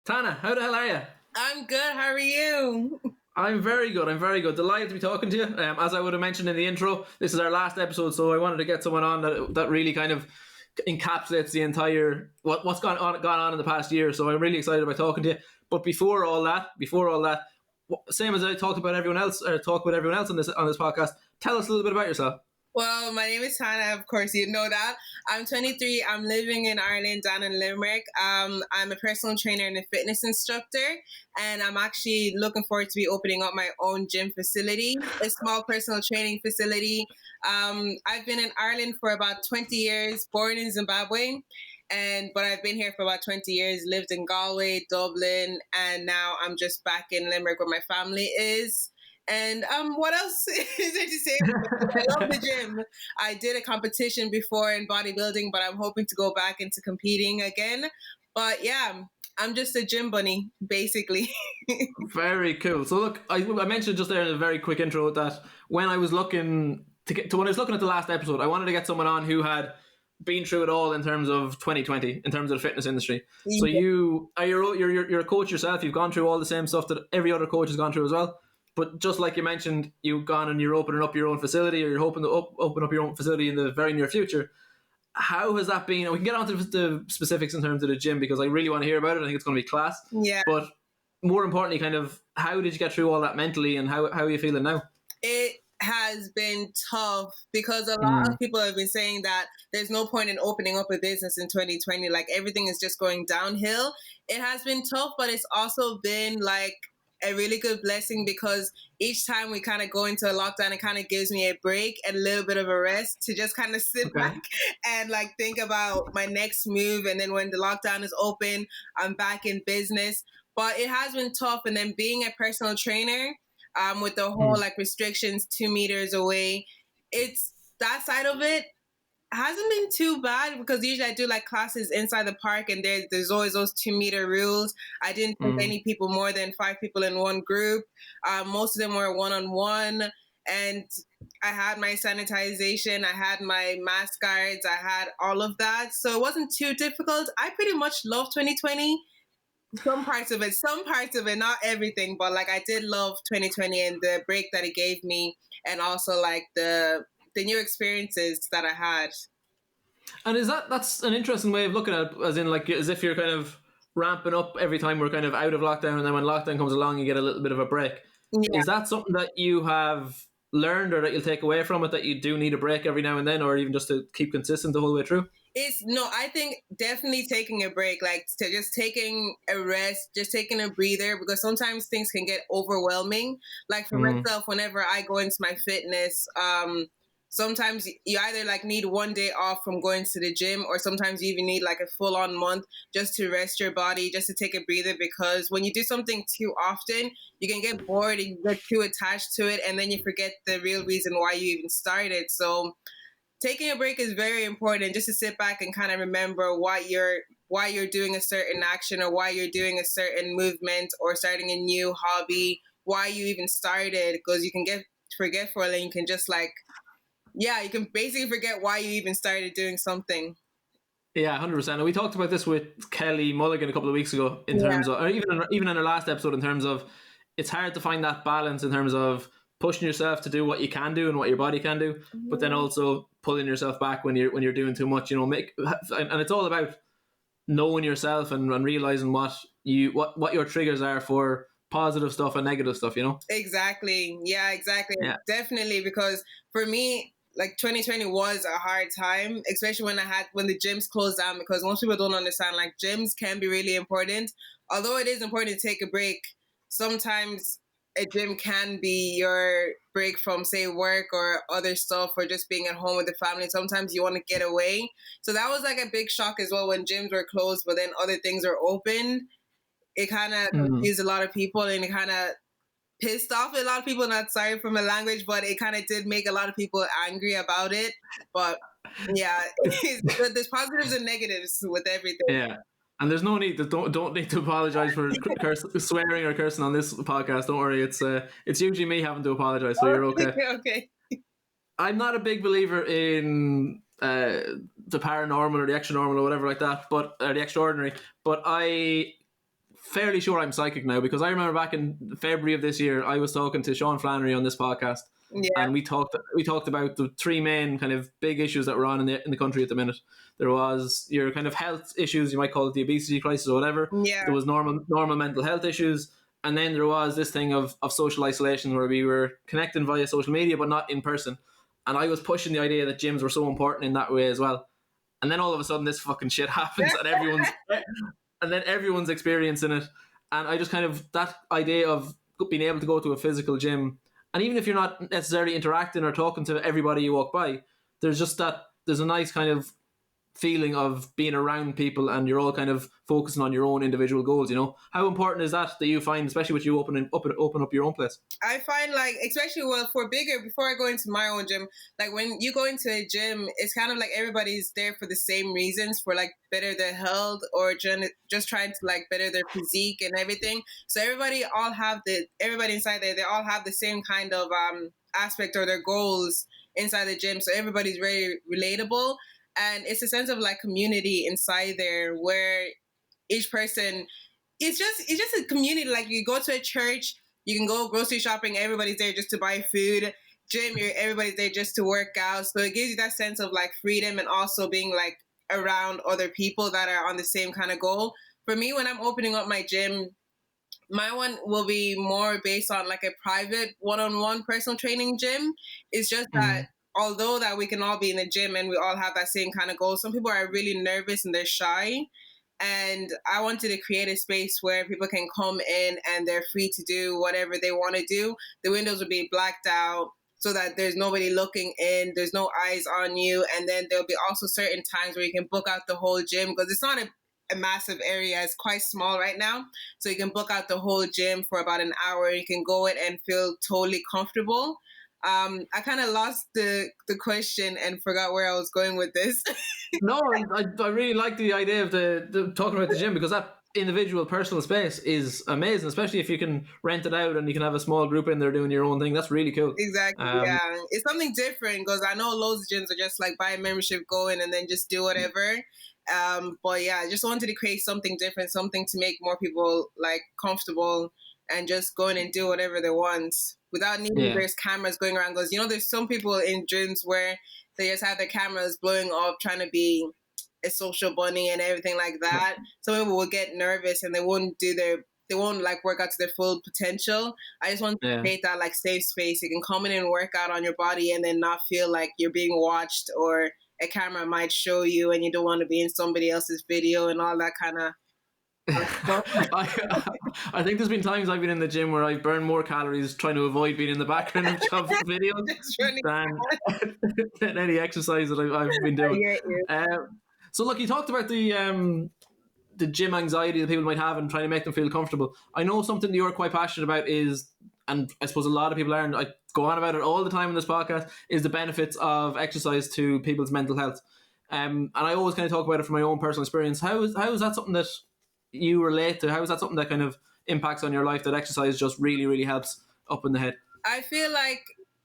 Tana, how the hell are you? I'm good. How are you? I'm very good. I'm very good. Delighted to be talking to you. As I would have mentioned in the intro, this is our last episode, so I wanted to get someone on that really kind of encapsulates the entire what's gone on in the past year. So I'm really excited about talking to you. But before all that, same as I talked about everyone else, or talk about everyone else on this podcast. Tell us a little bit about yourself. Well, my name is Tana. Of course, you know that. I'm 23. I'm living in Ireland, down in Limerick. I'm a personal trainer and a fitness instructor, and I'm actually looking forward to be opening up my own gym facility, a small personal training facility. I've been in Ireland for about 20 years, born in Zimbabwe, but I've been here for about 20 years, lived in Galway, Dublin, and now I'm just back in Limerick where my family is. And what else is there to say? I love the gym. I did a competition before in bodybuilding, but I'm hoping to go back into competing again. But yeah, I'm just a gym bunny, basically. Very cool. So look, I mentioned just there in a very quick intro that when I was looking at the last episode, I wanted to get someone on who had been through it all in terms of 2020, in terms of the fitness industry. So you're a coach yourself. You've gone through all the same stuff that every other coach has gone through as well. But just like you mentioned, you've gone and you're opening up your own facility, or you're hoping to open up your own facility in the very near future. How has that been? We can get on to the specifics in terms of the gym because I really want to hear about it. I think it's going to be class. Yeah. But more importantly, kind of, how did you get through all that mentally, and how are you feeling now? It has been tough because a lot of people have been saying that there's no point in opening up a business in 2020. Like, everything is just going downhill. It has been tough, but it's also been like a really good blessing because each time we kind of go into a lockdown, it kind of gives me a break and a little bit of a rest to just kind of sit back and like think about my next move. And then when the lockdown is open, I'm back in business. But it has been tough. And then being a personal trainer, with the whole like restrictions 2 meters away, it's that side of it hasn't been too bad because usually I do like classes inside the park and there's always those 2 meter rules. I didn't take any people more than 5 people in one group. Most of them were one-on-one, and I had my sanitization, I had my mask guards, I had all of that. So it wasn't too difficult. I pretty much love 2020. Some parts of it, not everything, but like I did love 2020 and the break that it gave me, and also like the new experiences that I had. And that's an interesting way of looking at it, as in like as if you're kind of ramping up every time we're kind of out of lockdown, and then when lockdown comes along, you get a little bit of a break. Yeah. Is that something that you have learned, or that you'll take away from it, that you do need a break every now and then, or even just to keep consistent the whole way through? I think definitely taking a break, like just taking a rest, just taking a breather, because sometimes things can get overwhelming. Like for myself, whenever I go into my fitness, sometimes you either like need one day off from going to the gym, or sometimes you even need like a full on month just to rest your body, just to take a breather, because when you do something too often, you can get bored and you get too attached to it, and then you forget the real reason why you even started. So taking a break is very important, just to sit back and kind of remember why you're doing a certain action, or why you're doing a certain movement, or starting a new hobby, why you even started, because you can get forgetful and you can just like, yeah, you can basically forget why you even started doing something. Yeah, 100%. And we talked about this with Kelly Mulligan a couple of weeks ago, in terms of, or even in our last episode, in terms of it's hard to find that balance in terms of pushing yourself to do what you can do and what your body can do, but then also pulling yourself back when you're doing too much. And it's all about knowing yourself and realizing what your triggers are for positive stuff and negative stuff. Exactly. Yeah, exactly. Yeah. Definitely, because for me, like 2020 was a hard time, especially when the gyms closed down, because most people don't understand, like, gyms can be really important. Although it is important to take a break, sometimes a gym can be your break from, say, work or other stuff, or just being at home with the family. Sometimes you want to get away. So that was like a big shock as well when gyms were closed, but then other things are open. It kind of confused a lot of people, and it kind of pissed off a lot of people. Not sorry for my language, but it kind of did make a lot of people angry about it. But yeah, there's positives and negatives with everything. Yeah. And there's no need to don't need to apologize for swearing or cursing on this podcast. Don't worry, it's usually me having to apologize, so you're okay. Okay. I'm not a big believer in the paranormal or the extra normal or whatever like that, or the extraordinary. But fairly sure I'm psychic now, because I remember back in February of this year, I was talking to Sean Flannery on this podcast, Yeah. and we talked about the three main kind of big issues that were on in the country at the minute. There was your kind of health issues, you might call it the obesity crisis or whatever. Yeah. There was normal mental health issues, and then there was this thing of social isolation, where we were connecting via social media but not in person. And I was pushing the idea that gyms were so important in that way as well. And then all of a sudden this fucking shit happens, and then everyone's experiencing it. And I just kind of, that idea of being able to go to a physical gym, and even if you're not necessarily interacting or talking to everybody you walk by, there's a nice kind of feeling of being around people, and you're all kind of focusing on your own individual goals. How important is that you find, especially with you open up your own place? I find, like, especially, well, for bigger, before I go into my own gym, like when you go into a gym, it's kind of like everybody's there for the same reasons, for like better their health, or just trying to like better their physique and everything. So everybody inside there, they all have the same kind of aspect or their goals inside the gym. So everybody's very relatable. And it's a sense of like community inside there, where each person, it's just a community. Like, you go to a church, you can go grocery shopping, everybody's there just to buy food. Gym, everybody's there just to work out. So it gives you that sense of like freedom, and also being like around other people that are on the same kind of goal. For me, when I'm opening up my gym, my one will be more based on like a private one-on-one personal training gym. It's just that although that we can all be in the gym and we all have that same kind of goal, some people are really nervous and they're shy. And I wanted to create a space where people can come in and they're free to do whatever they want to do. The windows will be blacked out so that there's nobody looking in, there's no eyes on you. And then there'll be also certain times where you can book out the whole gym, because it's not a massive area. It's quite small right now. So you can book out the whole gym for about an hour. You can go in and feel totally comfortable. I kind of lost the question and forgot where I was going with this. No, I really like the idea of the talking about the gym, because that individual personal space is amazing, especially if you can rent it out and you can have a small group in there doing your own thing. That's really cool. Exactly. Yeah, it's something different, because I know loads of gyms are just like buy a membership, go in, and then just do whatever. But yeah, I just wanted to create something different, something to make more people like comfortable and just go in and do whatever they want without needing there's cameras going around. Because there's some people in gyms where they just have their cameras blowing up, trying to be a social bunny and everything like that. Some people will get nervous and they won't like work out to their full potential. I just want to create that like safe space. You can come in and work out on your body and then not feel like you're being watched, or a camera might show you and you don't want to be in somebody else's video and all that kind of. I think there's been times I've been in the gym where I've burned more calories trying to avoid being in the background of videos than any exercise that I've been doing. So look, you talked about the gym anxiety that people might have and trying to make them feel comfortable. I know something that you're quite passionate about is, and I suppose a lot of people are, and I go on about it all the time in this podcast, is the benefits of exercise to people's mental health. And I always kind of talk about it from my own personal experience. How is that something that you relate to? How is that something that kind of impacts on your life, that exercise just really, really helps up in the head? I feel like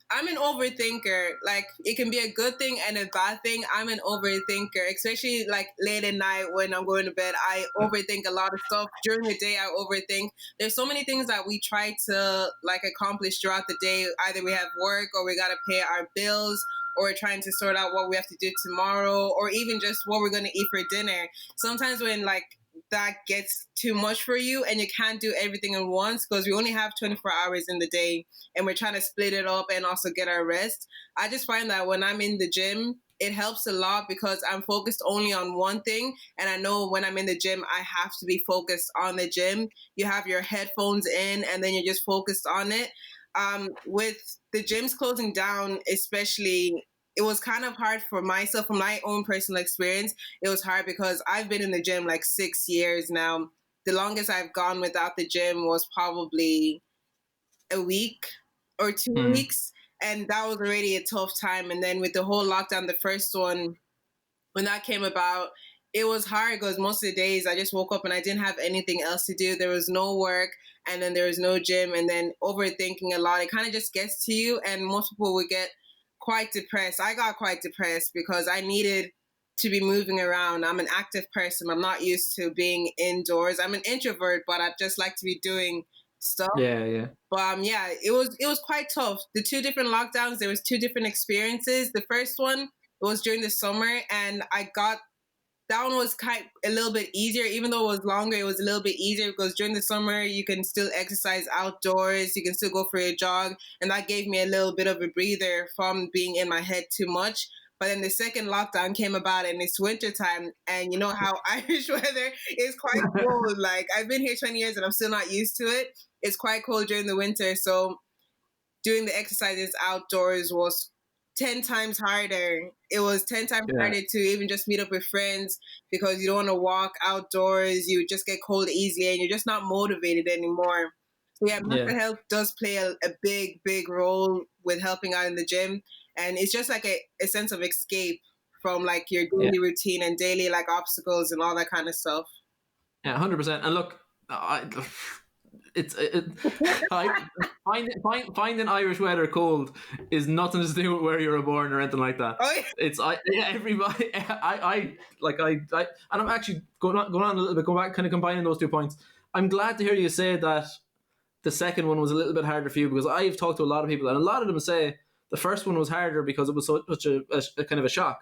I'm an overthinker. Like, it can be a good thing and a bad thing. I'm an overthinker, especially like late at night when I'm going to bed. I overthink a lot of stuff. During the day, I overthink. There's so many things that we try to like accomplish throughout the day. Either we have work, or we got to pay our bills, or we're trying to sort out what we have to do tomorrow, or even just what we're going to eat for dinner. Sometimes when like that gets too much for you and you can't do everything at once, because we only have 24 hours in the day and we're trying to split it up and also get our rest. I just find that when I'm in the gym, it helps a lot, because I'm focused only on one thing. And I know when I'm in the gym, I have to be focused on the gym. You have your headphones in and then you're just focused on it. With the gyms closing down, especially, it was kind of hard for myself, from my own personal experience. It was hard because I've been in the gym like 6 years now. The longest I've gone without the gym was probably a week or 2 weeks. And that was already a tough time. And then with the whole lockdown, the first one, when that came about, it was hard, because most of the days I just woke up and I didn't have anything else to do. There was no work, and then there was no gym, and then overthinking a lot. It kind of just gets to you, and most people would get quite depressed. I got quite depressed because I needed to be moving around. I'm an active person. I'm not used to being indoors. I'm an introvert, but I just like to be doing stuff. Yeah. But yeah, it was quite tough. The two different lockdowns, there was two different experiences. The first one was during the summer, and I got that one was kind a little bit easier, even though it was longer. It was a little bit easier because during the summer you can still exercise outdoors, you can still go for a jog, and that gave me a little bit of a breather from being in my head too much. But then the second lockdown came about, and it's winter time, and you know how Irish weather is quite cold. Like, I've been here 20 years and I'm still not used to it. It's quite cold during the winter, so doing the exercises outdoors was 10 times harder. It was 10 times harder to even just meet up with friends because you don't want to walk outdoors. You just get cold easily and you're just not motivated anymore. So yeah, mental health does play a big, big role with helping out in the gym. And it's just like a sense of escape from like your daily routine and daily like obstacles and all that kind of stuff. Yeah, 100%. And look, finding Irish weather cold is nothing to do with where you were born or anything like that. Oh, yeah. It's everybody. And I'm actually going on a little bit, go back, kind of combining those 2 points. I'm glad to hear you say that the second one was a little bit harder for you, because I've talked to a lot of people and a lot of them say the first one was harder because it was such a kind of a shock.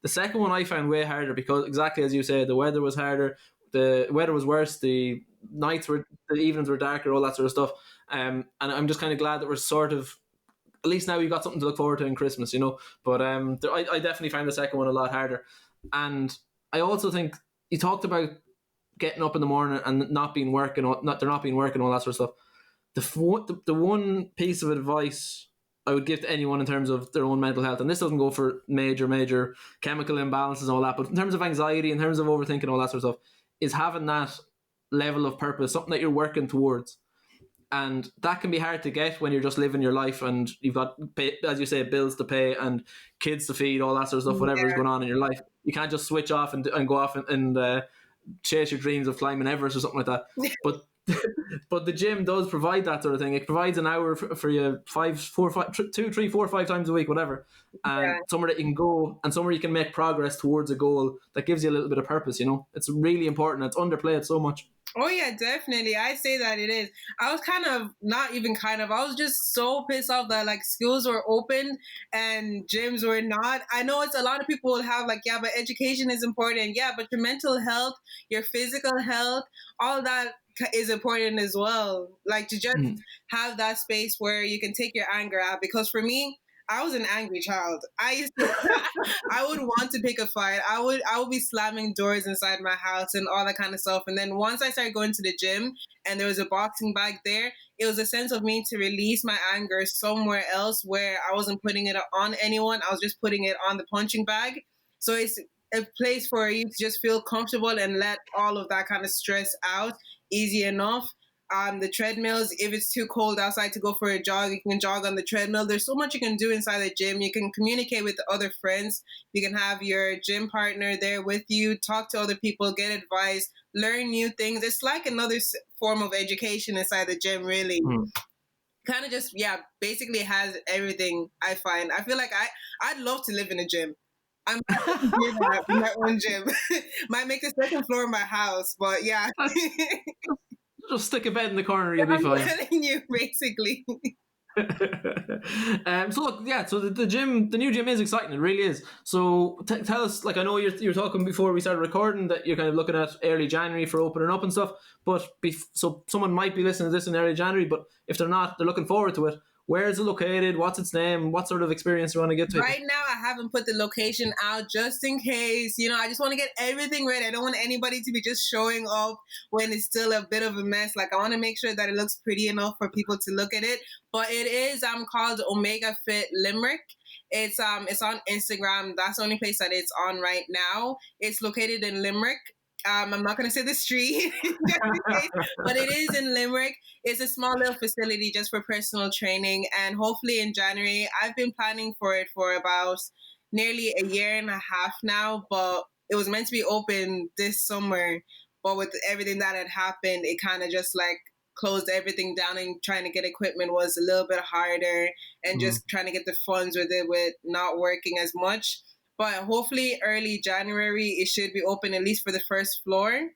The second one I found way harder because, exactly as you say, the weather was harder, the weather was worse, the evenings were darker, all that sort of stuff. And I'm just kind of glad that we're sort of, at least now we've got something to look forward to in Christmas, you know. But I definitely found the second one a lot harder. And I also think you talked about getting up in the morning and not being working, all that sort of stuff. The one piece of advice I would give to anyone in terms of their own mental health, and this doesn't go for major chemical imbalances and all that, but in terms of anxiety, in terms of overthinking, all that sort of stuff, is having that level of purpose, something that you're working towards. And that can be hard to get when you're just living your life and you've got, as you say, bills to pay and kids to feed, all that sort of stuff, whatever is going on in your life. You can't just switch off and go off and chase your dreams of climbing Everest or something like that. But the gym does provide that sort of thing. It provides an hour for you 2, 3, 4, 5 times a week, whatever, and somewhere that you can go and somewhere you can make progress towards a goal that gives you a little bit of purpose. You know, it's really important. It's underplayed so much. Oh yeah, definitely. I say that it is. I was I was just so pissed off that like schools were open and gyms were not. I know it's a lot of people will have like, yeah, but education is important. Yeah, but your mental health, your physical health, all that is important as well. Like to just have that space where you can take your anger out. Because for me, I was an angry child. I would want to pick a fight. I would be slamming doors inside my house and all that kind of stuff. And then once I started going to the gym and there was a boxing bag there, it was a sense of me to release my anger somewhere else where I wasn't putting it on anyone. I was just putting it on the punching bag. So it's a place for you to just feel comfortable and let all of that kind of stress out easy enough. The treadmills, if it's too cold outside to go for a jog, you can jog on the treadmill. There's so much you can do inside the gym. You can communicate with other friends. You can have your gym partner there with you, talk to other people, get advice, learn new things. It's like another form of education inside the gym, really. Kind of just, basically has everything, I find. I feel like I'd love to live in a gym. I'm not to do that in my own gym. Might make the second floor of my house, but yeah. Just stick a bed in the corner, you'll be fine. I'm telling you, basically. So look, so the gym, the new gym is exciting. It really is. So tell us, like, I know you're talking before we started recording that you're kind of looking at early January for opening up and stuff. But so someone might be listening to this in early January, but if they're not, they're looking forward to it. Where is it located? What's its name? What sort of experience do you want to get to? Right now, I haven't put the location out just in case. You know, I just want to get everything ready. I don't want anybody to be just showing up when it's still a bit of a mess. Like, I want to make sure that it looks pretty enough for people to look at it. But it is called Omega Fit Limerick. It's on Instagram. That's the only place that it's on right now. It's located in Limerick. I'm not going to say the street, just in case, but it is in Limerick. It's a small little facility just for personal training. And hopefully in January, I've been planning for it for about nearly a year and a half now, but it was meant to be open this summer. But with everything that had happened, it kind of just like closed everything down, and trying to get equipment was a little bit harder, and just trying to get the funds with it with not working as much. but hopefully early January it should be open at least for the first floor.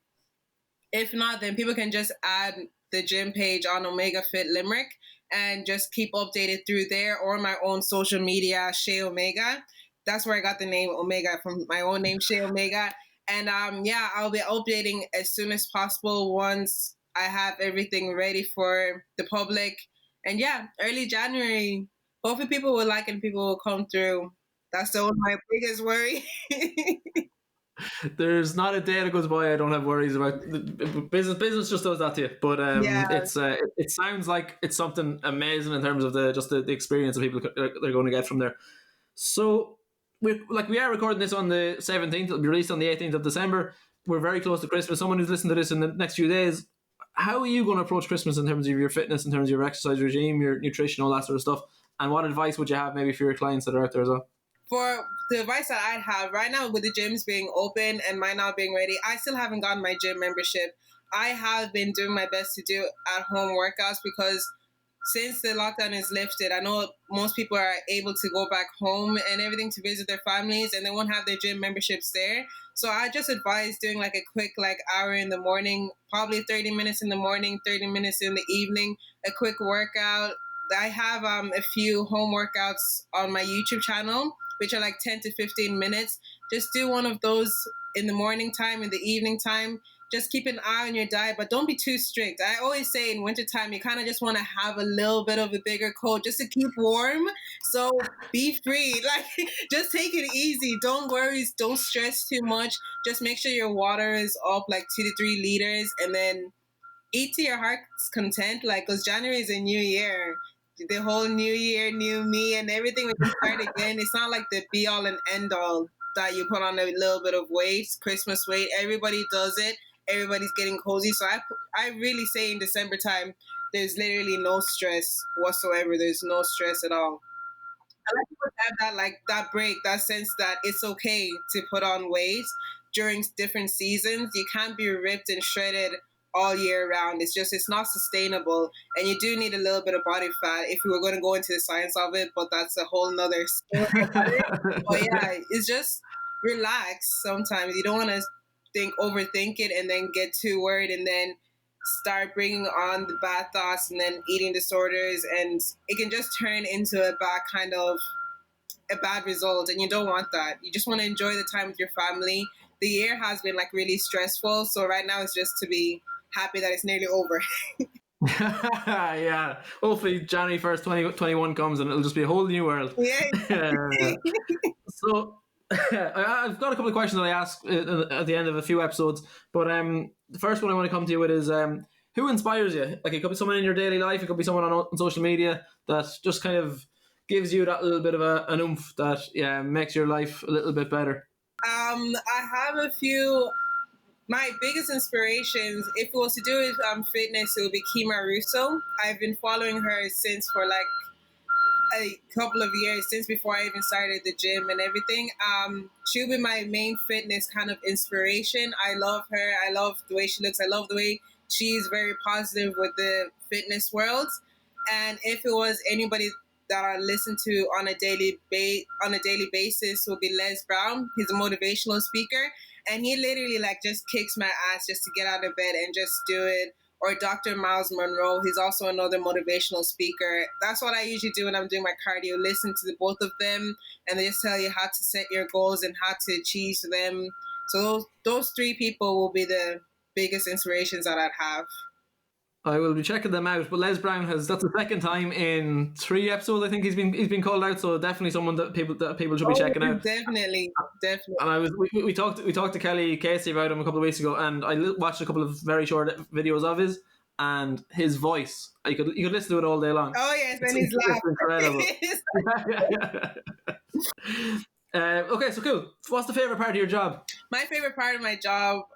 If not, then people can just add the gym page on Omega Fit Limerick and just keep updated through there or my own social media, Shay Omega. That's where I got the name Omega, from my own name, Shay Omega. And yeah, I'll be updating as soon as possible once I have everything ready for the public. And yeah, early January. Hopefully people will like and people will come through. That's the only my biggest worry. There's not a day that goes by I don't have worries about business. Business just does that to you. But Yeah. it sounds like it's something amazing in terms of the experience that people they're going to get from there. So we are recording this on the 17th. It'll be released on the 18th of December. We're very close to Christmas. Someone who's listening to this in the next few days, how are you going to approach Christmas in terms of your fitness, in terms of your exercise regime, your nutrition, all that sort of stuff? And what advice would you have maybe for your clients that are out there as well? For the advice that I'd have right now, with the gyms being open and mine not being ready, I still haven't gotten my gym membership. I have been doing my best to do at-home workouts because since the lockdown is lifted, I know most people are able to go back home and everything to visit their families, and they won't have their gym memberships there. So I just advise doing like a quick hour in the morning, probably 30 minutes in the morning, 30 minutes in the evening, a quick workout. I have a few home workouts on my YouTube channel, which are like 10 to 15 minutes. Just do one of those in the morning time, in the evening time. Just keep an eye on your diet, but don't be too strict. I always say in wintertime, you kind of just want to have a little bit of a bigger coat just to keep warm. So be free. Like, just take it easy. Don't worry. Don't stress too much. Just make sure your water is up like 2 to 3 liters, and then eat to your heart's content. Like, because January is a new year. The whole new year, new me, and everything we can start again. It's not like the be all and end all that you put on a little bit of weight, Christmas weight. Everybody does it. Everybody's getting cozy. So I really say in December time, there's literally no stress whatsoever. There's no stress at all. I like people to have that break, that sense that it's okay to put on weight during different seasons. You can't be ripped and shredded all year round. It's not sustainable, and you do need a little bit of body fat if we were going to go into the science of it. But that's a whole nother story about it. But yeah, it's just relax. Sometimes you don't want to overthink it and then get too worried and then start bringing on the bad thoughts and then eating disorders, and it can just turn into a bad result, and you don't want that. You just want to enjoy the time with your family. The year has been like really stressful, so right now it's just to be happy that it's nearly over. Yeah, hopefully January 1st 2021 comes and it'll just be a whole new world. Yeah. So I've got a couple of questions that I ask at the end of a few episodes, but the first one I want to come to you with is who inspires you? Like, it could be someone in your daily life, it could be someone on social media that just kind of gives you that little bit of an oomph that makes your life a little bit better. I have a few. My biggest inspirations, if it was to do with fitness, it would be Kima Russo. I've been following her since for like a couple of years, since before I even started the gym and everything. She'll be my main fitness kind of inspiration. I love her. I love the way she looks. I love the way she's very positive with the fitness world. And if it was anybody that I listen to on a daily basis, will be Les Brown. He's a motivational speaker, and he literally like just kicks my ass just to get out of bed and just do it. Or Dr. Miles Monroe, he's also another motivational speaker. That's what I usually do when I'm doing my cardio. Listen to the both of them, and they just tell you how to set your goals and how to achieve them. So those three people will be the biggest inspirations that I'd have. I will be checking them out. But Les Brown that's the second time in 3 episodes I think he's been called out. So definitely someone that people should be checking out. Definitely. And we talked to Kelly Casey about him a couple of weeks ago, and I watched a couple of very short videos of his, and his voice. You could listen to it all day long. Oh yes, and his laugh. It's incredible. Okay, so cool. What's the favorite part of your job? My favorite part of my job,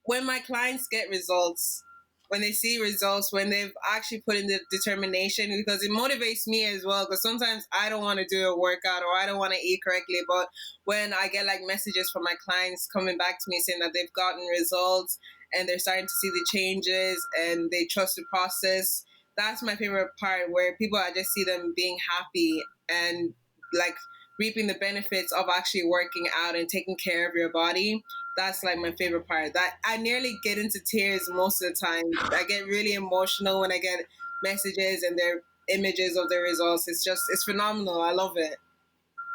when my clients get results. When they see results, when they've actually put in the determination, because it motivates me as well. Because sometimes I don't want to do a workout or I don't want to eat correctly. But when I get like messages from my clients coming back to me saying that they've gotten results and they're starting to see the changes and they trust the process, that's my favorite part, where people, I just see them being happy and like reaping the benefits of actually working out and taking care of your body. That's like my favorite part. That I nearly get into tears most of the time. I get really emotional when I get messages and their images of the results. It's phenomenal. I love it.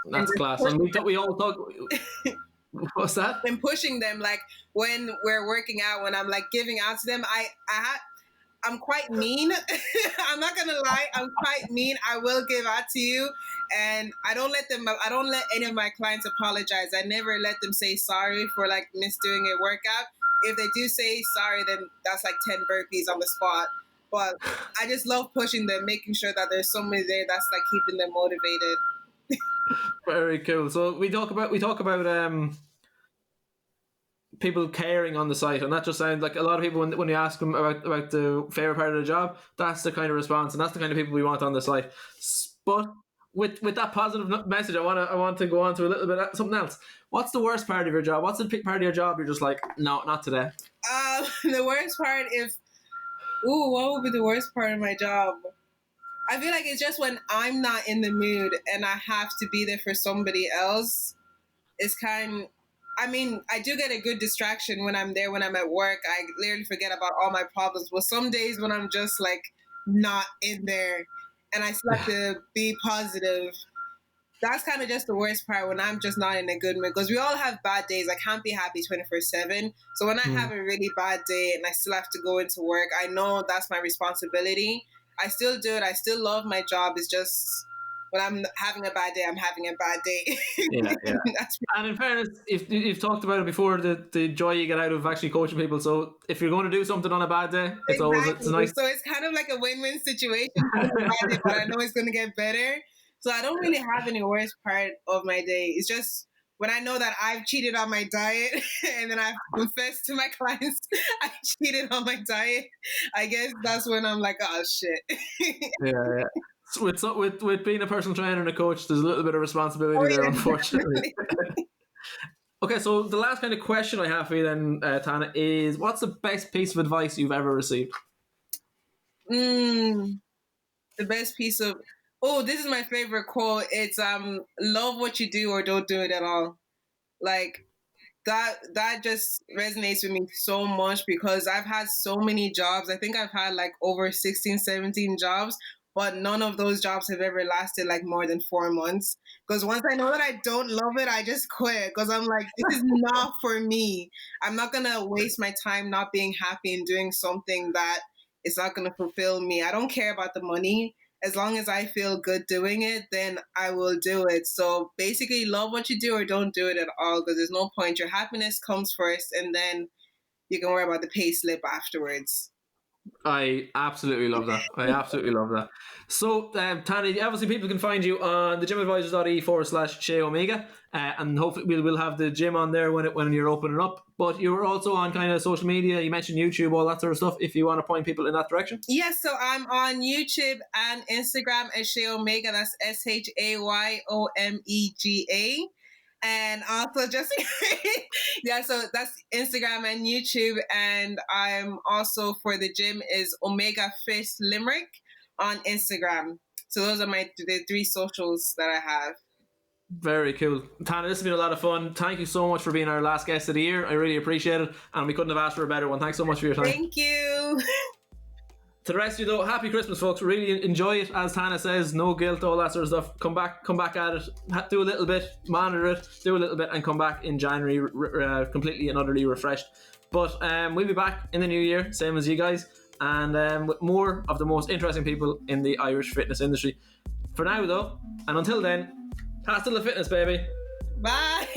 That's class. And we all talk. What's that? And pushing them, like when we're working out, when I'm like giving out to them, I'm quite mean. I'm not gonna lie, I'm quite mean. I will give out to you, and I don't let any of my clients apologize. I never let them say sorry for like misdoing a workout. If they do say sorry, then that's like 10 burpees on the spot. But I just love pushing them, making sure that there's somebody there that's like keeping them motivated. Very cool. So we talk about people caring on the site, and that just sounds like a lot of people when you ask them about the favorite part of the job, that's the kind of response, and that's the kind of people we want on the site. But with that positive message, I want to go on to a little bit of something else. What's the worst part of your job? What's the part of your job you're just like, no, not today? The worst part, what would be the worst part of my job? I feel like it's just when I'm not in the mood and I have to be there for somebody else. I do get a good distraction when I'm there, when I'm at work. I literally forget about all my problems. But some days when I'm just like not in there and I still have to be positive, that's kind of just the worst part, when I'm just not in a good mood. Because we all have bad days. I can't be happy 24/7. So when I have a really bad day and I still have to go into work, I know that's my responsibility. I still do it. I still love my job. It's just when I'm having a bad day, I'm having a bad day. Yeah. And in fairness, if you've talked about it before, the joy you get out of actually coaching people. So if you're going to do something on a bad day, it's nice. So it's kind of like a win-win situation. But I know it's going to get better. So I don't really have any worst part of my day. It's just when I know that I've cheated on my diet and then I've confessed to my clients I cheated on my diet, I guess that's when I'm like, oh, shit. Yeah. With being a personal trainer and a coach, there's a little bit of responsibility there, unfortunately. Okay, so the last kind of question I have for you then, Tana, is what's the best piece of advice you've ever received? The best piece of... this is my favorite quote. It's love what you do or don't do it at all. Like that just resonates with me so much, because I've had so many jobs. I think I've had like over 16, 17 jobs, but none of those jobs have ever lasted like more than 4 months. Because once I know that I don't love it, I just quit. Because I'm like, this is not for me. I'm not going to waste my time not being happy and doing something that is not going to fulfill me. I don't care about the money. As long as I feel good doing it, then I will do it. So basically, love what you do or don't do it at all, because there's no point. Your happiness comes first, and then you can worry about the pay slip afterwards. I absolutely love that. So, Tana, obviously people can find you on thegymadvisors.ie/Shay Omega, and hopefully we'll have the gym on there when you're opening up. But you're also on kind of social media. You mentioned YouTube, all that sort of stuff, if you want to point people in that direction. Yes, so I'm on YouTube and Instagram as Shay Omega. That's SHAYOMEGA. And also just, so that's Instagram and YouTube. And I'm also, for the gym, is Omega Fit Limerick on Instagram. So those are the 3 socials that I have. Very cool. Tana, this has been a lot of fun. Thank you so much for being our last guest of the year. I really appreciate it. And we couldn't have asked for a better one. Thanks so much for your time. Thank you. To the rest of you though, happy Christmas, folks. Really enjoy it. As Tana says, no guilt, all that sort of stuff. Come back at it. Do a little bit, monitor it, do a little bit, and come back in January completely and utterly refreshed. But we'll be back in the new year, same as you guys, and with more of the most interesting people in the Irish fitness industry. For now though, and until then, hasta la fitness, baby. Bye.